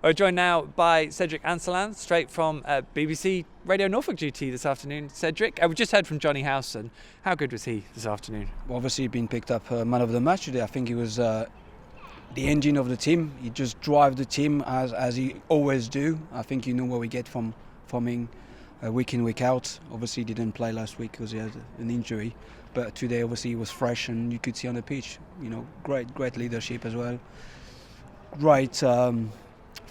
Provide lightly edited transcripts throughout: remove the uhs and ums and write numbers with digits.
We're joined now by Cedric Anselin, straight from BBC Radio Norfolk duty this afternoon. Cedric, we just heard from Johnny Howson. How good was he this afternoon? Well, obviously, he's been picked up man of the match today. I think he was the engine of the team. He just drives the team as he always do. I think you know what we get from him week in, week out. Obviously, he didn't play last week because he had an injury. But today, obviously, he was fresh and you could see on the pitch. You know, great leadership as well. Great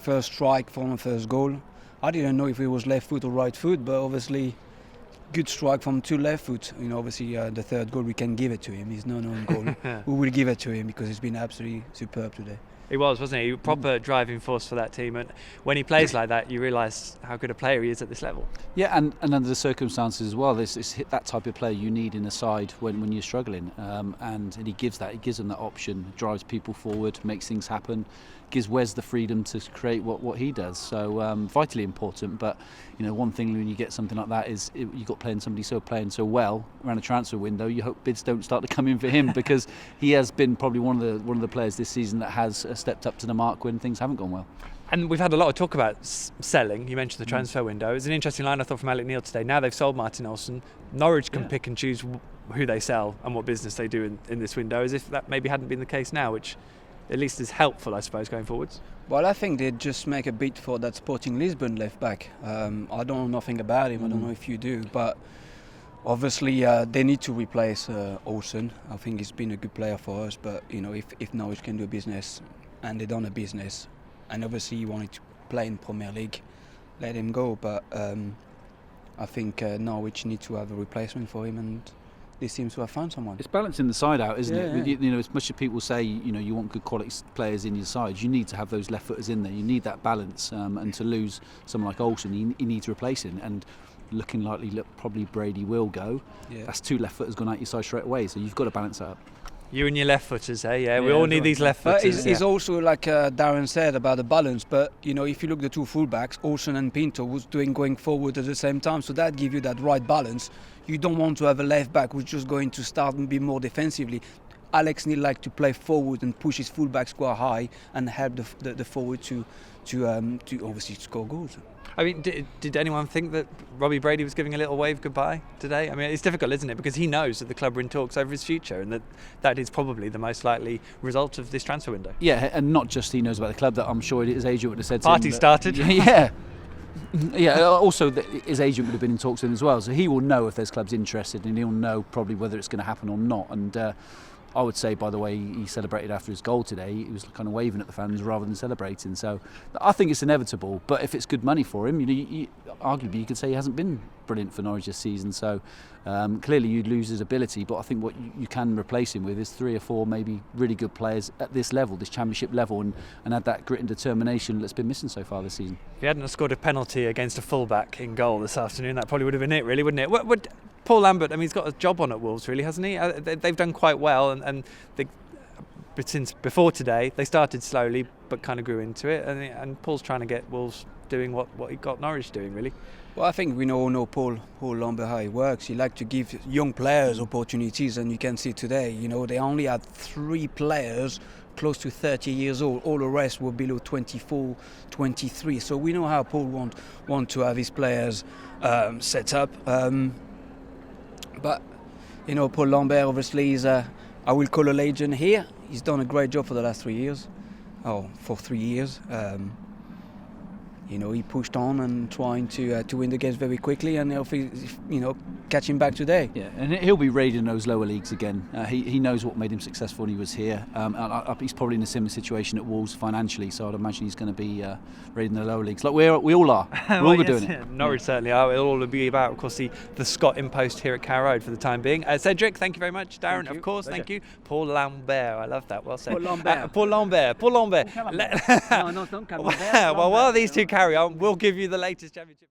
first strike for the first goal. I didn't know if it was left foot or right foot, but obviously good strike from two left foot. You know, obviously the third goal we can give it to him. He's no known goal. We will give it to him because he's been absolutely superb today. He was, wasn't he? Proper driving force for that team. And when he plays like that, you realise how good a player he is at this level. Yeah, and under the circumstances as well, it's that type of player you need in a side when you're struggling. And he gives them that option, drives people forward, makes things happen, gives Wes the freedom to create what he does. So vitally important. But you know, one thing when you get something like that is you've got playing so well around a transfer window. You hope bids don't start to come in for him because he has been probably one of the players this season that has stepped up to the mark when things haven't gone well. And we've had a lot of talk about selling. You mentioned the transfer window. It was an interesting line I thought from Alec Neil today. Now they've sold Martin Olsen. Norwich can pick and choose who they sell and what business they do in this window, as if that maybe hadn't been the case now, which at least is helpful, I suppose, going forwards. Well, I think they just make a bid for that Sporting Lisbon left back. I don't know nothing about him. I don't know if you do, but obviously they need to replace Olsen. I think he's been a good player for us, but you know, if Norwich can do business and they done a business, and obviously he wanted to play in Premier League, let him go. But I think Norwich need to have a replacement for him, and they seem to have found someone. It's balancing the side out, isn't it? Yeah. You know, as much as people say, you know, you want good quality players in your side, you need to have those left footers in there. You need that balance, and to lose someone like Olsen, you need to replace him. And looking likely, probably Brady will go. Yeah. That's two left footers gone out your side straight away. So you've got to balance that up. You and your left footers, eh? Yeah, we all need these left footers. It's also like Darren said about the balance. But you know, if you look at the two fullbacks, Olsen and Pinto was going forward at the same time, so that gives you that right balance. You don't want to have a left back who's just going to start and be more defensively. Alex Neil like to play forward and push his fullbacks quite high and help the forward to obviously score goals. I mean, did anyone think that Robbie Brady was giving a little wave goodbye today? I mean, it's difficult, isn't it? Because he knows that the club are in talks over his future, and that is probably the most likely result of this transfer window. Yeah, and not just he knows about the club, that I'm sure his agent would have said to him. Party started. Yeah. Yeah, also his agent would have been in talks with him as well, so he will know if there's clubs interested, and he'll know probably whether it's going to happen or not. And I would say, by the way, he celebrated after his goal today, he was kind of waving at the fans rather than celebrating. So I think it's inevitable, but if it's good money for him, arguably you could say he hasn't been brilliant for Norwich this season. So clearly you'd lose his ability, but I think what you can replace him with is 3 or 4 maybe really good players at this level, this championship level, and add that grit and determination that's been missing so far this season. If he hadn't scored a penalty against a full-back in goal this afternoon, that probably would have been it, really, wouldn't it? What Paul Lambert, I mean, he's got a job on at Wolves, really, hasn't he? They've done quite well, but since before today, they started slowly, but kind of grew into it. And Paul's trying to get Wolves doing what he got Norwich doing, really. Well, I think we all know Paul Lambert, how he works. He likes to give young players opportunities, and you can see today, you know, they only had 3 players close to 30 years old. All the rest were below 24, 23. So we know how Paul want to have his players set up. But you know, Paul Lambert obviously is I will call a legend here. He's done a great job for the last 3 years. For 3 years. You know, he pushed on and trying to win the games very quickly, and catch him back today. Yeah, and he'll be raiding those lower leagues again. He knows what made him successful when he was here. He's probably in a similar situation at Wolves financially, so I'd imagine he's going to be raiding the lower leagues, like we all are. We're all doing it. Norwich certainly are. It'll all be about, of course, the Scott impost here at Carrow Road for the time being. Cedric, thank you very much. Darren, of course, thank you. Paul Lambert, I love that. Well said. Paul Lambert. No, don't come Lambert. Well, while these two carry on, we'll give you the latest championship.